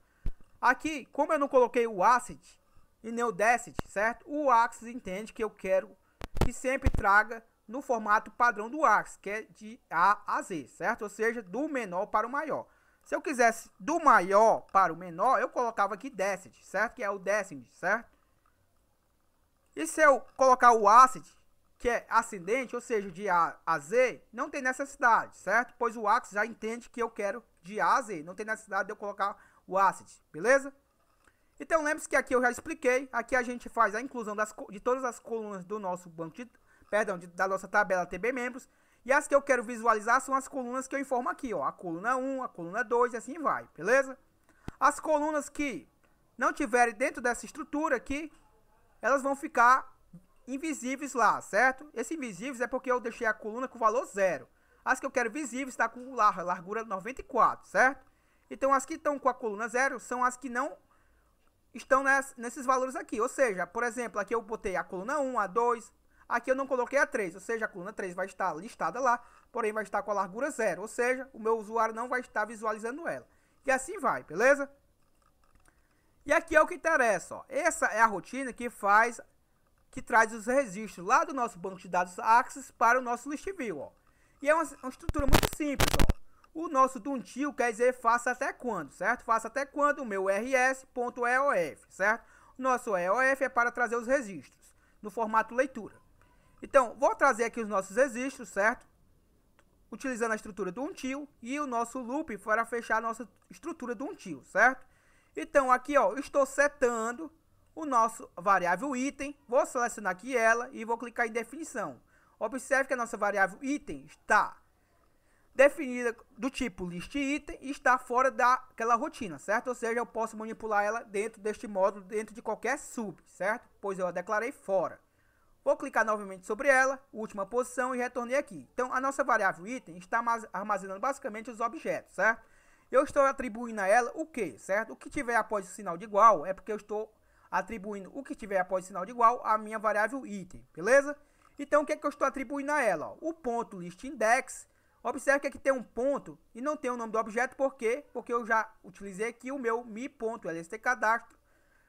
Speaker 1: Aqui, como eu não coloquei o asset e nem o decet, certo? O Axis entende que eu quero que sempre traga no formato padrão do Axis, que é de A a Z, certo? Ou seja, do menor para o maior. Se eu quisesse do maior para o menor, eu colocava aqui decet, certo? Que é o décimo, certo? E se eu colocar o asset, que é ascendente, ou seja, de A a Z, não tem necessidade, certo? Pois o Axis já entende que eu quero de A a Z, não tem necessidade de eu colocar o asset, beleza? Então, lembre-se que aqui eu já expliquei, aqui a gente faz a inclusão de todas as colunas do nosso banco da nossa tabela TB membros, e as que eu quero visualizar são as colunas que eu informo aqui, ó, a coluna 1, a coluna 2 e assim vai, beleza? As colunas que não tiverem dentro dessa estrutura aqui, elas vão ficar invisíveis lá, certo? Esse invisíveis é porque eu deixei a coluna com o valor 0. As que eu quero visíveis está com largura 94, certo? Então as que estão com a coluna 0 são as que não estão nesses valores aqui. Ou seja, por exemplo, aqui eu botei a coluna 1, a 2, aqui eu não coloquei a 3. Ou seja, a coluna 3 vai estar listada lá, porém vai estar com a largura 0. Ou seja, o meu usuário não vai estar visualizando ela. E assim vai, beleza? E aqui é o que interessa, ó. Essa é a rotina que traz os registros lá do nosso banco de dados Access para o nosso list view, ó. E é uma estrutura muito simples, ó. O nosso do until quer dizer faça até quando, certo? Faça até quando o meu rs.eof, certo? O nosso eof é para trazer os registros no formato leitura. Então, vou trazer aqui os nossos registros, certo? Utilizando a estrutura do until e o nosso loop para fechar a nossa estrutura do until, certo? Então, aqui, ó, estou setando o nosso variável item, vou selecionar aqui ela e vou clicar em definição. Observe que a nossa variável item está definida do tipo listItem e está fora daquela rotina, certo? Ou seja, eu posso manipular ela dentro deste módulo, dentro de qualquer sub, certo? Pois eu a declarei fora. Vou clicar novamente sobre ela, última posição e retornei aqui. Então, a nossa variável item está armazenando basicamente os objetos, certo? Eu estou atribuindo a ela o que, certo? O que tiver após o sinal de igual é porque eu estou atribuindo o que tiver após o sinal de igual à minha variável item, beleza? Então, o que é que eu estou atribuindo a ela? Ó? O ponto listindex. Observe que aqui tem um ponto e não tem o nome do objeto, por quê? Porque eu já utilizei aqui o meu mi.lstcadastro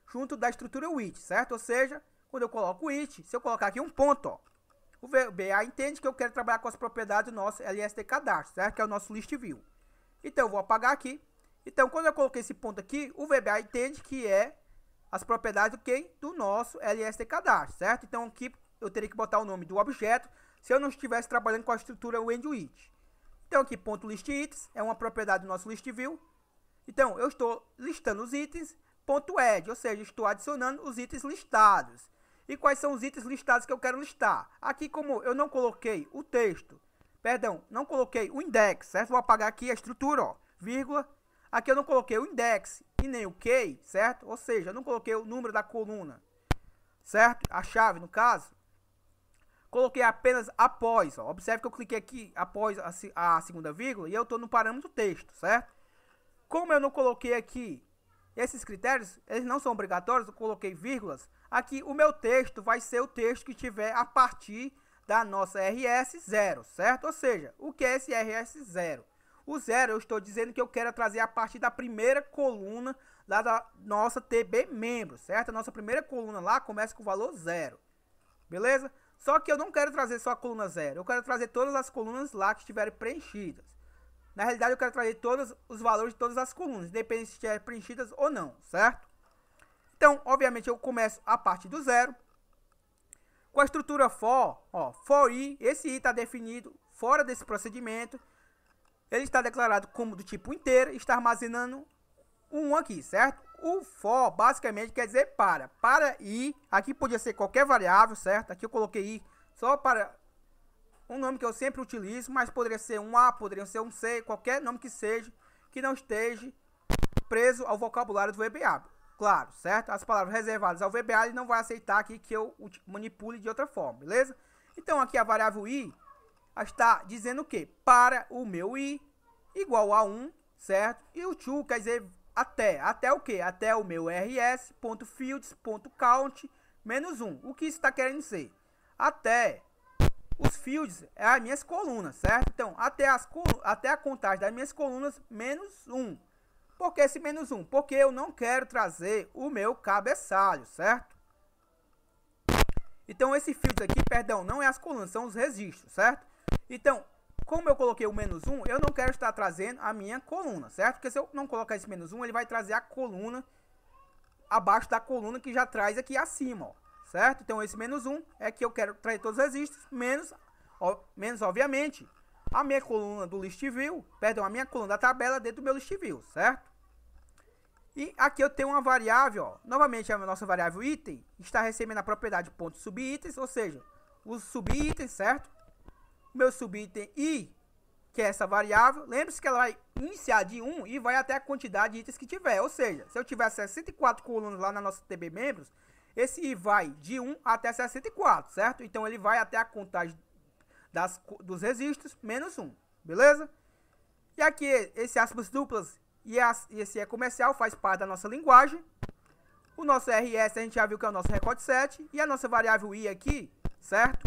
Speaker 1: junto da estrutura with, certo? Ou seja, quando eu coloco it, se eu colocar aqui um ponto, ó, o VBA entende que eu quero trabalhar com as propriedades do nosso lstcadastro, certo? Que é o nosso list view. Então, eu vou apagar aqui. Então, quando eu coloquei esse ponto aqui, o VBA entende que é as propriedades do que? Do nosso lstcadastro, certo? Então, aqui eu teria que botar o nome do objeto se eu não estivesse trabalhando com a estrutura whenWith. Então, aqui, ponto listItens é uma propriedade do nosso list view. Então, eu estou listando os itens, ponto add, ou seja, estou adicionando os itens listados. E quais são os itens listados que eu quero listar? Aqui, como eu não coloquei o texto, não coloquei o index, certo? Vou apagar aqui a estrutura, ó, vírgula. Aqui eu não coloquei o index e nem o key, certo? Ou seja, eu não coloquei o número da coluna, certo? A chave, no caso. Coloquei apenas após, ó. Observe que eu cliquei aqui após a segunda vírgula e eu estou no parâmetro texto, certo? Como eu não coloquei aqui esses critérios, eles não são obrigatórios, eu coloquei vírgulas. Aqui o meu texto vai ser o texto que tiver a partir da nossa RS0, certo? Ou seja, o que é esse RS0? O 0 eu estou dizendo que eu quero trazer a partir da primeira coluna lá da nossa TB membro, certo? A nossa primeira coluna lá começa com o valor 0, beleza? Só que eu não quero trazer só a coluna 0, eu quero trazer todas as colunas lá que estiverem preenchidas. Na realidade, eu quero trazer todos os valores de todas as colunas, independente se estiverem preenchidas ou não, certo? Então, obviamente, eu começo a partir do 0. Com a estrutura for, ó, for i, esse i está definido fora desse procedimento. Ele está declarado como do tipo inteiro e está armazenando um aqui, certo? O for basicamente quer dizer para. Para i, aqui podia ser qualquer variável, certo? Aqui eu coloquei i só para um nome que eu sempre utilizo, mas poderia ser um A, poderia ser um C, qualquer nome que seja, que não esteja preso ao vocabulário do VBA. Claro, certo? As palavras reservadas ao VBA ele não vai aceitar aqui que eu manipule de outra forma, beleza? Então aqui a variável i está dizendo o quê? Para o meu i igual a 1, certo? E o to quer dizer até. Até o quê? Até o meu rs.fields.count menos 1. O que isso está querendo dizer? Até os fields é as minhas colunas, certo? Então, até a contagem das minhas colunas menos 1. Por que esse menos 1? Porque eu não quero trazer o meu cabeçalho, certo? Então, esse fields aqui, não é as colunas, são os registros, certo? Então, como eu coloquei o menos 1, eu não quero estar trazendo a minha coluna, certo? Porque se eu não colocar esse menos 1, ele vai trazer a coluna abaixo da coluna que já traz aqui acima, ó, certo? Então, esse menos 1 é que eu quero trazer todos os registros, menos obviamente, a minha coluna do list view, a minha coluna da tabela dentro do meu list view, certo? E aqui eu tenho uma variável, ó, novamente a nossa variável item está recebendo a propriedade ponto subitens, ou seja, os subitens, certo? O meu subitem i, que é essa variável, lembre-se que ela vai iniciar de 1 e vai até a quantidade de itens que tiver, ou seja, se eu tiver 64 colunas lá na nossa TB membros, esse i vai de 1 até 64, certo? Então ele vai até a contagem dos registros menos 1, beleza? E aqui esse aspas duplas e esse é comercial faz parte da nossa linguagem. O nosso RS a gente já viu que é o nosso record set. E a nossa variável i aqui, certo?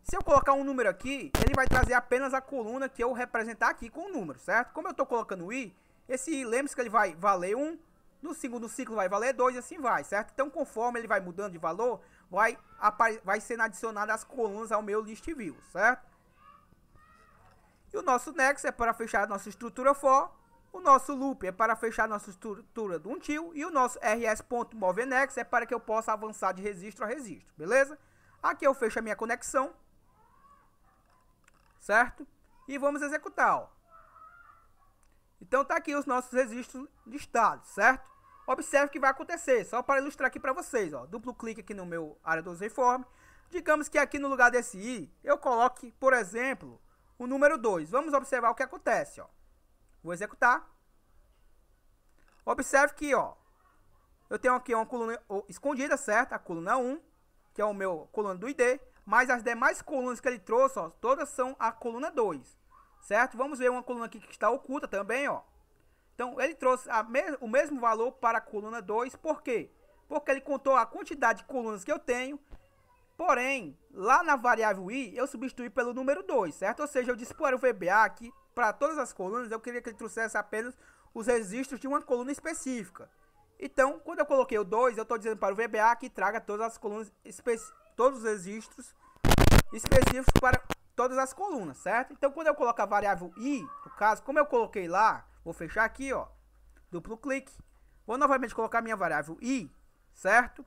Speaker 1: Se eu colocar um número aqui, ele vai trazer apenas a coluna que eu representar aqui com o número, certo? Como eu estou colocando o i, esse i, lembre-se que ele vai valer 1, no segundo ciclo vai valer 2 e assim vai, certo? Então, conforme ele vai mudando de valor, vai sendo adicionado as colunas ao meu list view, certo? E o nosso next é para fechar a nossa estrutura for. O nosso loop é para fechar a nossa estrutura do until. E o nosso rs.moveNext é para que eu possa avançar de registro a registro, beleza? Aqui eu fecho a minha conexão, certo? E vamos executar, ó. Então tá aqui os nossos registros listados, certo? Observe o que vai acontecer, só para ilustrar aqui para vocês, ó. Duplo clique aqui no meu área dos reform. Digamos que aqui no lugar desse i, eu coloque, por exemplo, o número 2. Vamos observar o que acontece, ó. Vou executar. Observe que, ó, eu tenho aqui uma coluna escondida, certo? A coluna 1, que é o meu coluna do ID, mas as demais colunas que ele trouxe, ó, todas são a coluna 2, certo? Vamos ver uma coluna aqui que está oculta também, ó. Então, ele trouxe o mesmo valor para a coluna 2, por quê? Porque ele contou a quantidade de colunas que eu tenho, porém, lá na variável i, eu substituí pelo número 2, certo? Ou seja, eu disse para o VBA que para todas as colunas, eu queria que ele trouxesse apenas os registros de uma coluna específica. Então, quando eu coloquei o 2, eu estou dizendo para o VBA que traga todas as colunas, todos os registros específicos para todas as colunas, certo? Então, quando eu coloco a variável i, no caso, como eu coloquei lá, vou fechar aqui, ó, duplo clique. Vou novamente colocar minha variável i, certo?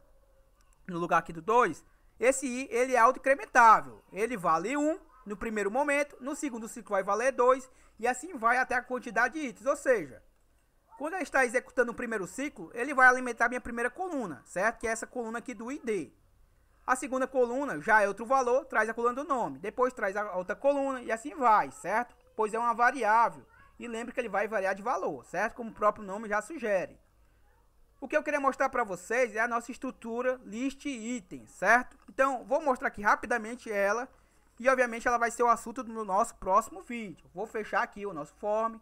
Speaker 1: No lugar aqui do 2, esse i, ele é autoincrementável. Ele vale 1 no primeiro momento, no segundo ciclo vai valer 2, e assim vai até a quantidade de itens. Ou seja, quando ele está executando o primeiro ciclo, ele vai alimentar minha primeira coluna, certo? Que é essa coluna aqui do ID. A segunda coluna já é outro valor, traz a coluna do nome. Depois traz a outra coluna e assim vai, certo? Pois é uma variável. E lembre que ele vai variar de valor, certo? Como o próprio nome já sugere. O que eu queria mostrar para vocês é a nossa estrutura list itens, certo? Então, vou mostrar aqui rapidamente ela. E, obviamente, ela vai ser o assunto do nosso próximo vídeo. Vou fechar aqui o nosso form.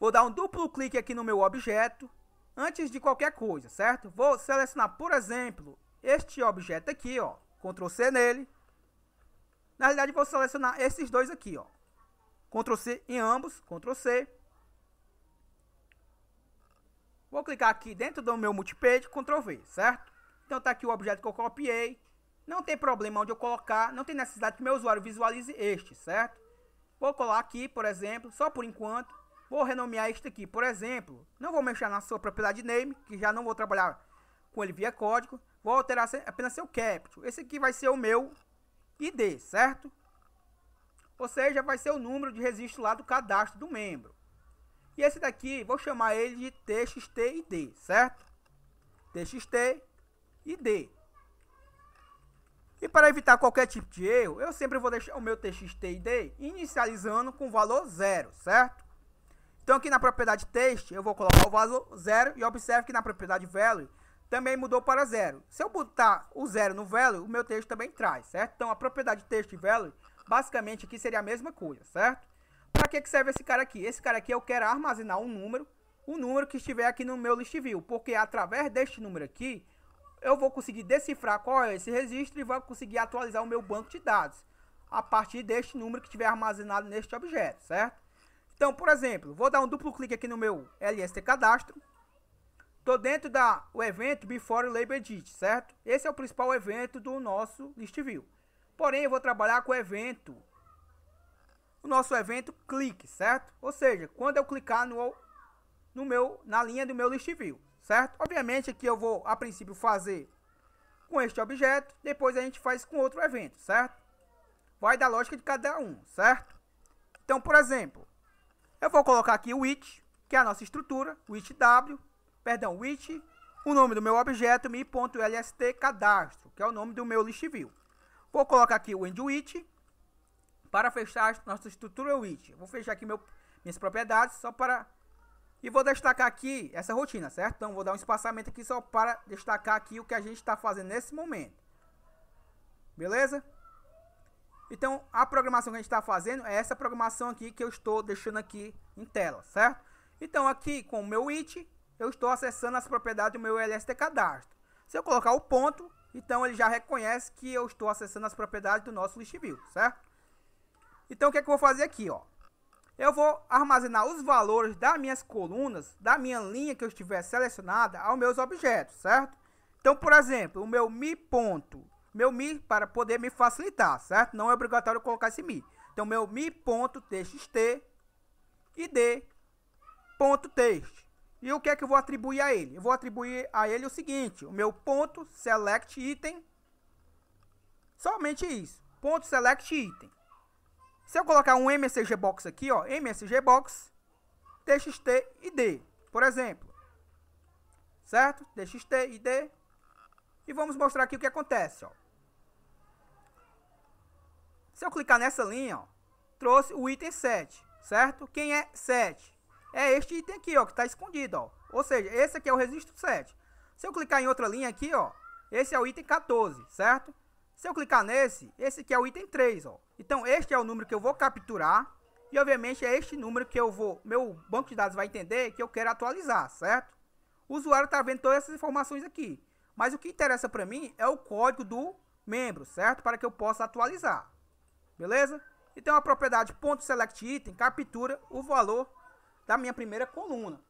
Speaker 1: Vou dar um duplo clique aqui no meu objeto. Antes de qualquer coisa, certo? Vou selecionar, por exemplo, este objeto aqui, ó. Ctrl C nele. Na realidade, vou selecionar esses dois aqui, ó. Ctrl C em ambos. Ctrl C. Vou clicar aqui dentro do meu multipage. Ctrl V, certo? Então, tá aqui o objeto que eu copiei. Não tem problema onde eu colocar, não tem necessidade que meu usuário visualize este, certo? Vou colar aqui, por exemplo, só por enquanto. Vou renomear este aqui, por exemplo. Não vou mexer na sua propriedade name, que já não vou trabalhar com ele via código. Vou alterar apenas seu capture. Esse aqui vai ser o meu ID, certo? Ou seja, vai ser o número de registro lá do cadastro do membro. E esse daqui, vou chamar ele de txt-id, certo? txt-id. E para evitar qualquer tipo de erro, eu sempre vou deixar o meu txt-id inicializando com o valor 0, certo? Então aqui na propriedade text eu vou colocar o valor 0 e observe que na propriedade value também mudou para 0. Se eu botar o 0 no value, o meu texto também traz, certo? Então a propriedade text e value basicamente aqui seria a mesma coisa, certo? Para que serve esse cara aqui? Esse cara aqui eu quero armazenar um número, o número que estiver aqui no meu list view, porque através deste número aqui eu vou conseguir decifrar qual é esse registro e vou conseguir atualizar o meu banco de dados a partir deste número que estiver armazenado neste objeto, certo? Então, por exemplo, vou dar um duplo clique aqui no meu LST cadastro. Estou dentro do evento Before Label Edit, certo? Esse é o principal evento do nosso list view. Porém, eu vou trabalhar com o nosso evento clique, certo? Ou seja, quando eu clicar na linha do meu list view, certo? Obviamente aqui eu vou a princípio fazer com este objeto, depois a gente faz com outro evento, certo? Vai da lógica de cada um, certo? Então, por exemplo, eu vou colocar aqui o which, que é a nossa estrutura, which, o nome do meu objeto mi.lst cadastro, que é o nome do meu list view. Vou colocar aqui o end which para fechar a nossa estrutura which. Vou fechar aqui minhas propriedades só para E vou destacar aqui essa rotina, certo? Então vou dar um espaçamento aqui só para destacar aqui o que a gente está fazendo nesse momento. Beleza? Então a programação que a gente está fazendo é essa programação aqui que eu estou deixando aqui em tela, certo? Então aqui com o meu it, eu estou acessando as propriedades do meu LST cadastro. Se eu colocar o ponto, então ele já reconhece que eu estou acessando as propriedades do nosso list view, certo? Então o que é que eu vou fazer aqui, ó? Eu vou armazenar os valores das minhas colunas, da minha linha que eu estiver selecionada, aos meus objetos, certo? Então, por exemplo, o meu mi ponto, para poder me facilitar, certo? Não é obrigatório colocar esse mi. Então, meu mi.txt id.text. E o que é que eu vou atribuir a ele? Eu vou atribuir a ele o seguinte, o meu ponto select item, somente isso, ponto select item. Se eu colocar um msg box aqui, ó, msg box txt id, por exemplo, certo? Txt id, e vamos mostrar aqui o que acontece, ó. Se eu clicar nessa linha, ó, trouxe o item 7, certo? Quem é 7? É este item aqui, ó, que está escondido, ó. Ou seja, esse aqui é o registro 7. Se eu clicar em outra linha aqui, ó, esse é o item 14, certo? Se eu clicar nesse, esse aqui é o item 3, ó. Então, este é o número que eu vou capturar. E, obviamente, é este número que meu banco de dados vai entender que eu quero atualizar, certo? O usuário está vendo todas essas informações aqui. Mas o que interessa para mim é o código do membro, certo? Para que eu possa atualizar. Beleza? Então, a propriedade .selectItem captura o valor da minha primeira coluna,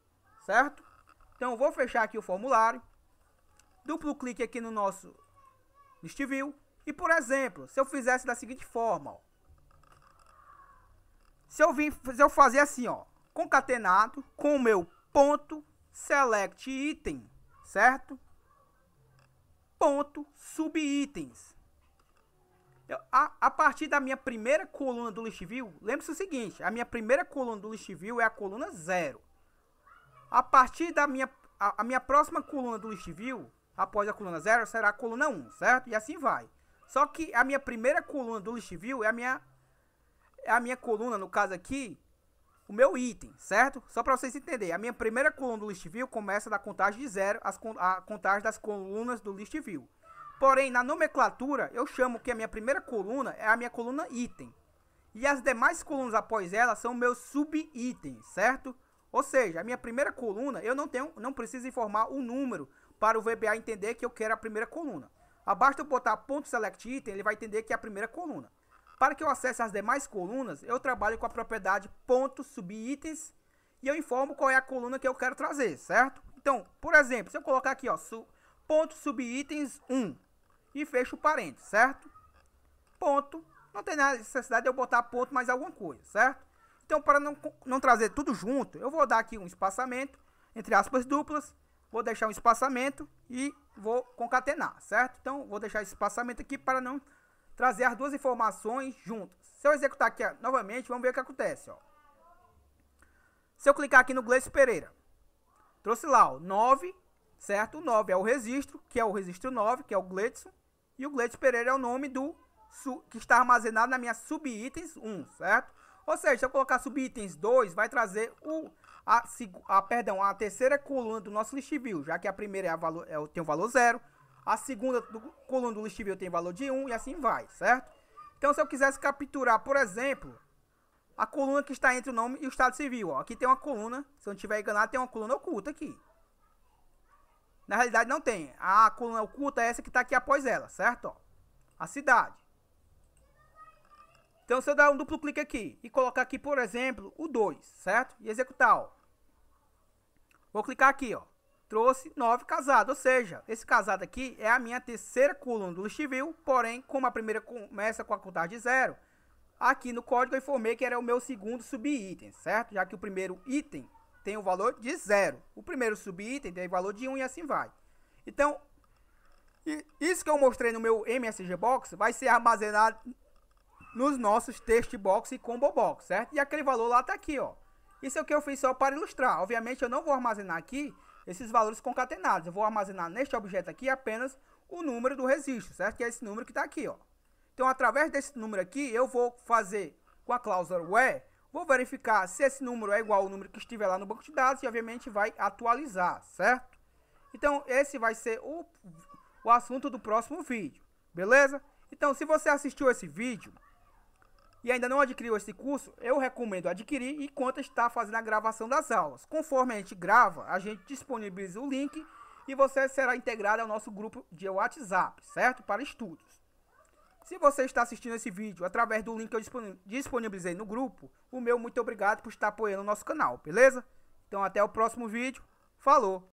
Speaker 1: certo? Então, eu vou fechar aqui o formulário. Duplo clique aqui no nosso list view. E, por exemplo, se eu fizesse da seguinte forma, ó. Se eu fazer assim, ó, concatenado com o meu ponto select item, certo? Ponto subitens. A partir da minha primeira coluna do list view, lembre-se o seguinte, a minha primeira coluna do list view é a coluna 0. A partir da minha próxima coluna do list view, após a coluna 0, será a coluna 1, certo? E assim vai. Só que a minha primeira coluna do list view é a minha coluna, no caso aqui, o meu item, certo? Só para vocês entenderem, a minha primeira coluna do list view começa da contagem de 0, a contagem das colunas do list view. Porém, na nomenclatura, eu chamo que a minha primeira coluna é a minha coluna item. E as demais colunas após ela são meus subitens, certo? Ou seja, a minha primeira coluna, eu não preciso informar o número para o VBA entender que eu quero a primeira coluna. Abaixo eu botar ponto select item, ele vai entender que é a primeira coluna. Para que eu acesse as demais colunas, eu trabalho com a propriedade ponto subitens e eu informo qual é a coluna que eu quero trazer, certo? Então, por exemplo, se eu colocar aqui, ó, ponto subitens 1 e fecho o parênteses, certo? Ponto, não tem necessidade de eu botar ponto mais alguma coisa, certo? Então, para não trazer tudo junto, eu vou dar aqui um espaçamento, entre aspas duplas, vou deixar um espaçamento e vou concatenar, certo? Então, vou deixar esse espaçamento aqui para não trazer as duas informações juntas. Se eu executar aqui novamente, vamos ver o que acontece, ó. Se eu clicar aqui no Gleice Pereira, trouxe lá o 9, certo? O 9 é o registro, que é o registro 9, que é o Gleidson, e o Gleice Pereira é o nome que está armazenado na minha subitens 1, certo? Ou seja, se eu colocar subitens 2, vai trazer a terceira coluna do nosso list view, já que a primeira tem o valor 0, a segunda coluna do list view tem valor de 1 e assim vai, certo? Então, se eu quisesse capturar, por exemplo, a coluna que está entre o nome e o estado civil, ó, aqui tem uma coluna, se eu não estiver enganado, tem uma coluna oculta aqui. Na realidade, não tem. A coluna oculta é essa que está aqui após ela, certo? Ó, a cidade. Então, se eu dar um duplo clique aqui e colocar aqui, por exemplo, o 2, certo? E executar, ó. Vou clicar aqui, ó. Trouxe 9 casado, ou seja, esse casado aqui é a minha terceira coluna do list view, porém, como a primeira começa com a contagem de 0, aqui no código eu informei que era o meu segundo subitem, certo? Já que o primeiro item tem o valor de 0, o primeiro subitem tem o valor de 1 e assim vai. Então, isso que eu mostrei no meu MSG Box vai ser armazenado nos nossos text box e combo box, certo? E aquele valor lá tá aqui, ó. Isso é o que eu fiz só para ilustrar. Obviamente eu não vou armazenar aqui esses valores concatenados. Eu vou armazenar neste objeto aqui apenas o número do registro, certo? Que é esse número que está aqui, ó. Então, através desse número aqui, eu vou fazer com a cláusula where Vou verificar se esse número é igual ao número que estiver lá no banco de dados e, obviamente, vai atualizar, certo? Então, esse vai ser o assunto do próximo vídeo, beleza? Então, se você assistiu esse vídeo e ainda não adquiriu esse curso, eu recomendo adquirir enquanto está fazendo a gravação das aulas. Conforme a gente grava, a gente disponibiliza o link e você será integrado ao nosso grupo de WhatsApp, certo? Para estudos. Se você está assistindo esse vídeo através do link que eu disponibilizei no grupo, o meu muito obrigado por estar apoiando o nosso canal, beleza? Então até o próximo vídeo. Falou!